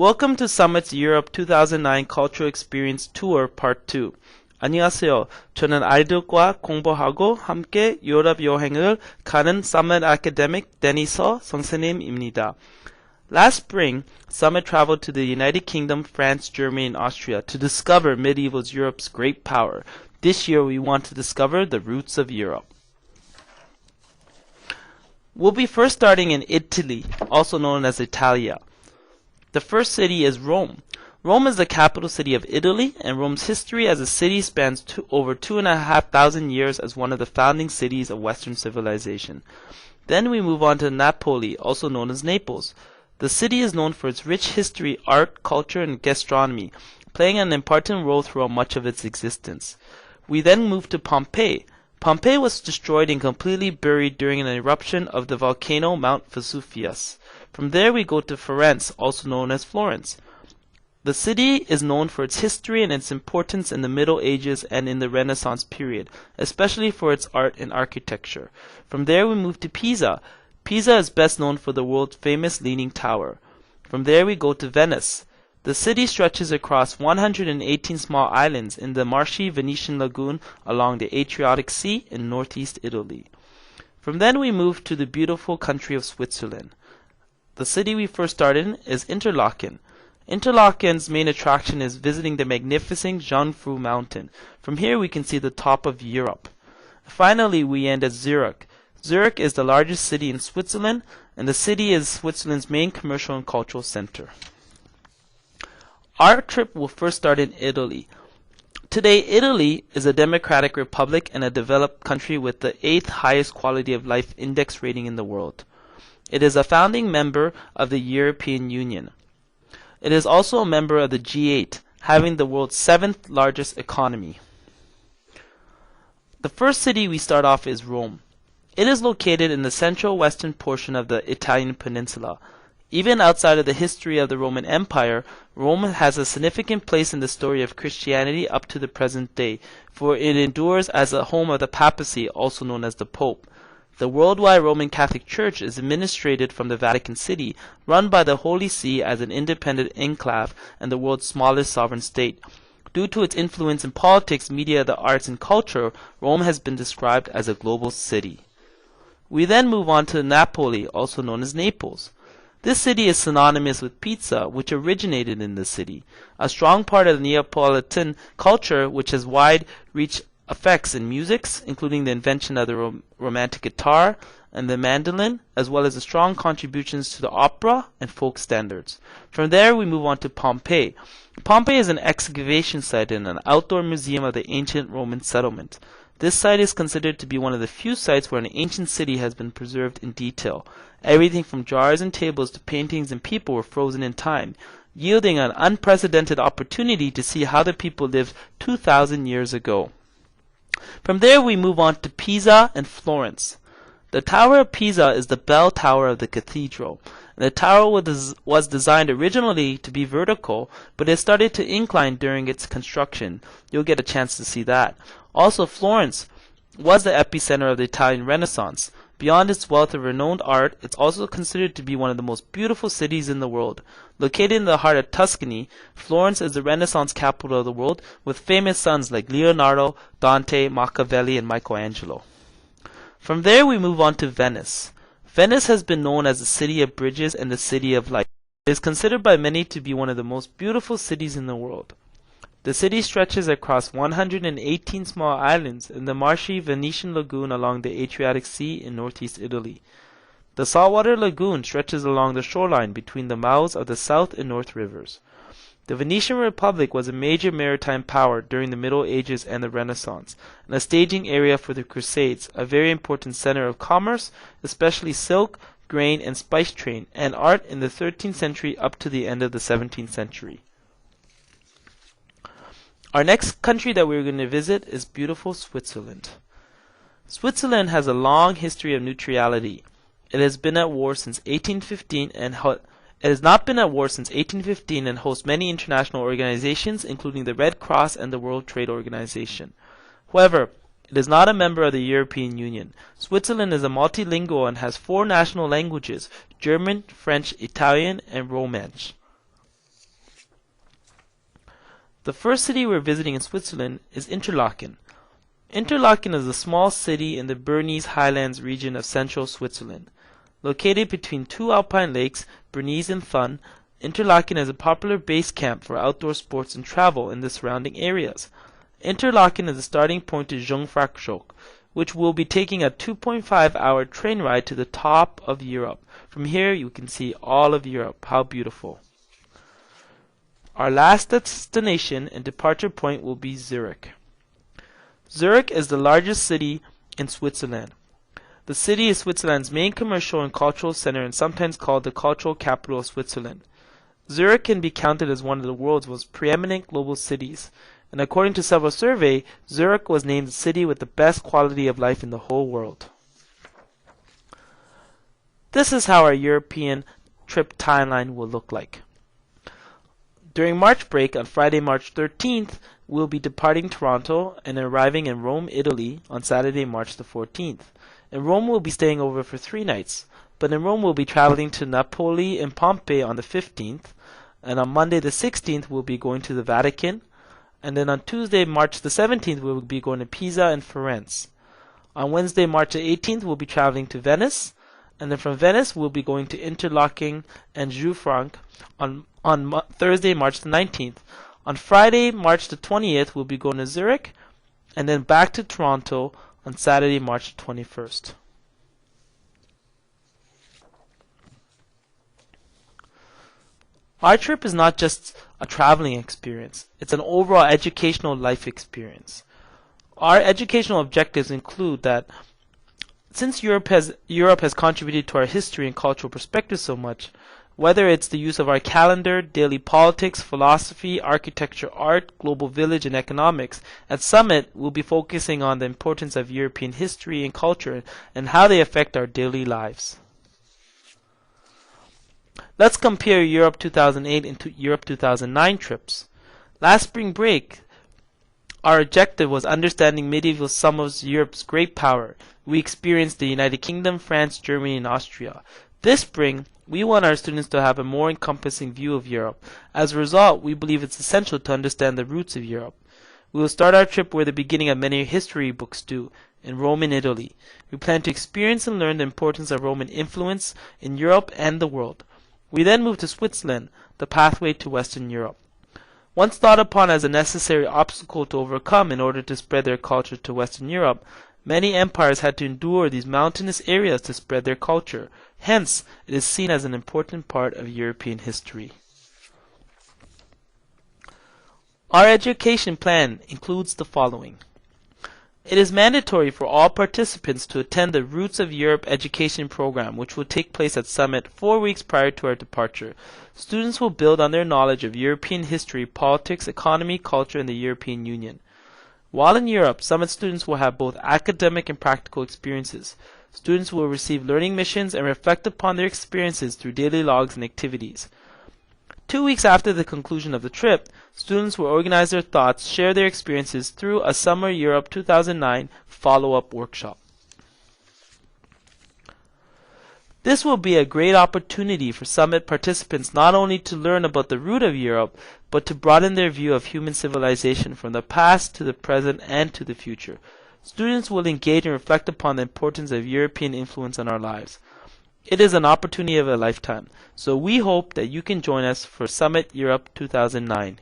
Welcome to Summit's Europe 2009 Cultural Experience Tour Part 2. 안녕하세요. 저는 아이들과 공부하고 함께 유럽 여행을 가는 Summit Academic 데니서 선생님입니다. Last spring, Summit traveled to the United Kingdom, France, Germany, and Austria to discover medieval Europe's great power. This year we want to discover the roots of Europe. We'll be first starting in Italy, also known as Italia. The first city is Rome. Rome is the capital city of Italy, and Rome's history as a city spans over 2,500 years as one of the founding cities of Western civilization. Then we move on to Napoli, also known as Naples. The city is known for its rich history, art, culture, and gastronomy, playing an important role throughout much of its existence. We then move to Pompeii. Pompeii was destroyed and completely buried during an eruption of the volcano Mount Vesuvius. From there we go to Florence, also known as Florence. The city is known for its history and its importance in the Middle Ages and in the Renaissance period, especially for its art and architecture. From there we move to Pisa. Pisa is best known for the world's famous Leaning Tower. From there we go to Venice. The city stretches across 118 small islands in the marshy Venetian lagoon along the Adriatic Sea in northeast Italy. From then we move to the beautiful country of Switzerland. The city we first started in is Interlaken. Interlaken's main attraction is visiting the magnificent Jungfrau Mountain. From here we can see the top of Europe. Finally, we end at Zurich. Zurich is the largest city in Switzerland, and the city is Switzerland's main commercial and cultural center. Our trip will first start in Italy. Today, Italy is a democratic republic and a developed country with the 8th highest quality of life index rating in the world. It is a founding member of the European Union. It is also a member of the G8, having the world's 7th largest economy. The first city we start off is Rome. It is located in the central western portion of the Italian peninsula. Even outside of the history of the Roman Empire, Rome has a significant place in the story of Christianity up to the present day, for it endures as a home of the papacy, also known as the Pope. The worldwide Roman Catholic Church is administrated from the Vatican City, run by the Holy See as an independent enclave and the world's smallest sovereign state. Due to its influence in politics, media, the arts, and culture, Rome has been described as a global city. We then move on to Napoli, also known as Naples. This city is synonymous with pizza, which originated in the city, a strong part of the Neapolitan culture which has wide reach effects in musics, including the invention of the romantic guitar and the mandolin, as well as the strong contributions to the opera and folk standards. From there, we move on to Pompeii. Pompeii is an excavation site and an outdoor museum of the ancient Roman settlement. This site is considered to be one of the few sites where an ancient city has been preserved in detail. Everything from jars and tables to paintings and people were frozen in time, yielding an unprecedented opportunity to see how the people lived 2,000 years ago. From there we move on to Pisa and Florence. The Tower of Pisa is the bell tower of the cathedral. The tower was designed originally to be vertical, but it started to incline during its construction. You'll get a chance to see that. Also, Florence was the epicenter of the Italian Renaissance. Beyond its wealth of renowned art, it's also considered to be one of the most beautiful cities in the world. Located in the heart of Tuscany, Florence is the Renaissance capital of the world, with famous sons like Leonardo, Dante, Machiavelli, and Michelangelo. From there we move on to Venice. Venice has been known as the city of bridges and the city of light. It is considered by many to be one of the most beautiful cities in the world. The city stretches across 118 small islands in the marshy Venetian lagoon along the Adriatic Sea in northeast Italy. The saltwater lagoon stretches along the shoreline between the mouths of the South and North rivers. The Venetian Republic was a major maritime power during the Middle Ages and the Renaissance, and a staging area for the Crusades, a very important center of commerce, especially silk, grain, and spice trade, and art in the 13th century up to the end of the 17th century. Our next country that we're going to visit is beautiful Switzerland. Switzerland has a long history of neutrality. It has been at war since 1815 and it has not been at war since 1815 and hosts many international organizations, including the Red Cross and the World Trade Organization. However, it is not a member of the European Union. Switzerland is a multilingual and has 4 national languages: German, French, Italian, and Romansh. The first city we're visiting in Switzerland is Interlaken. Interlaken is a small city in the Bernese Highlands region of central Switzerland. Located between two alpine lakes, Bernese and Thun, Interlaken is a popular base camp for outdoor sports and travel in the surrounding areas. Interlaken is the starting point to Jungfraujoch, which will be taking a 2.5-hour train ride to the top of Europe. From here you can see all of Europe. How beautiful. Our last destination and departure point will be Zurich. Zurich is the largest city in Switzerland. The city is Switzerland's main commercial and cultural center and sometimes called the cultural capital of Switzerland. Zurich can be counted as one of the world's most preeminent global cities, and according to several surveys, Zurich was named the city with the best quality of life in the whole world. This is how our European trip timeline will look like. During March break on Friday, March 13th, we'll be departing Toronto and arriving in Rome, Italy on Saturday, March the 14th. In Rome, we'll be staying over for 3 nights, but in Rome, we'll be traveling to Napoli and Pompeii on the 15th, and on Monday the 16th, we'll be going to the Vatican, and then on Tuesday, March the 17th, we'll be going to Pisa and Florence. On Wednesday, March the 18th, we'll be traveling to Venice, and then from Venice, we'll be going to Interlaken and Jungfraujoch on Thursday, March the 19th. On Friday, March the 20th, we'll be going to Zurich, and then back to Toronto on Saturday, March the 21st. Our trip is not just a traveling experience, it's an overall educational life experience. Our educational objectives include that since Europe has contributed to our history and cultural perspective so much, whether it's the use of our calendar, daily politics, philosophy, architecture, art, global village, and economics, at Summit we'll be focusing on the importance of European history and culture and how they affect our daily lives. Let's compare Europe 2008 and Europe 2009 trips. Last spring break, our objective was understanding medieval some of Europe's great power. We experienced the United Kingdom, France, Germany, and Austria. This spring, we want our students to have a more encompassing view of Europe. As a result, we believe it's essential to understand the roots of Europe. We will start our trip where the beginning of many history books do, in Rome and Italy. We plan to experience and learn the importance of Roman influence in Europe and the world. We then move to Switzerland, the pathway to Western Europe. Once thought upon as a necessary obstacle to overcome in order to spread their culture to Western Europe, many empires had to endure these mountainous areas to spread their culture. Hence, it is seen as an important part of European history. Our education plan includes the following. It is mandatory for all participants to attend the Roots of Europe education program, which will take place at Summit 4 weeks prior to our departure. Students will build on their knowledge of European history, politics, economy, culture, and the European Union. While in Europe, Summit students will have both academic and practical experiences. Students will receive learning missions and reflect upon their experiences through daily logs and activities. 2 weeks after the conclusion of the trip, students will organize their thoughts, share their experiences through a Summer Europe 2009 follow-up workshop. This will be a great opportunity for Summit participants not only to learn about the root of Europe, but to broaden their view of human civilization from the past to the present and to the future. Students will engage and reflect upon the importance of European influence on our lives. It is an opportunity of a lifetime, so we hope that you can join us for Summit Europe 2009.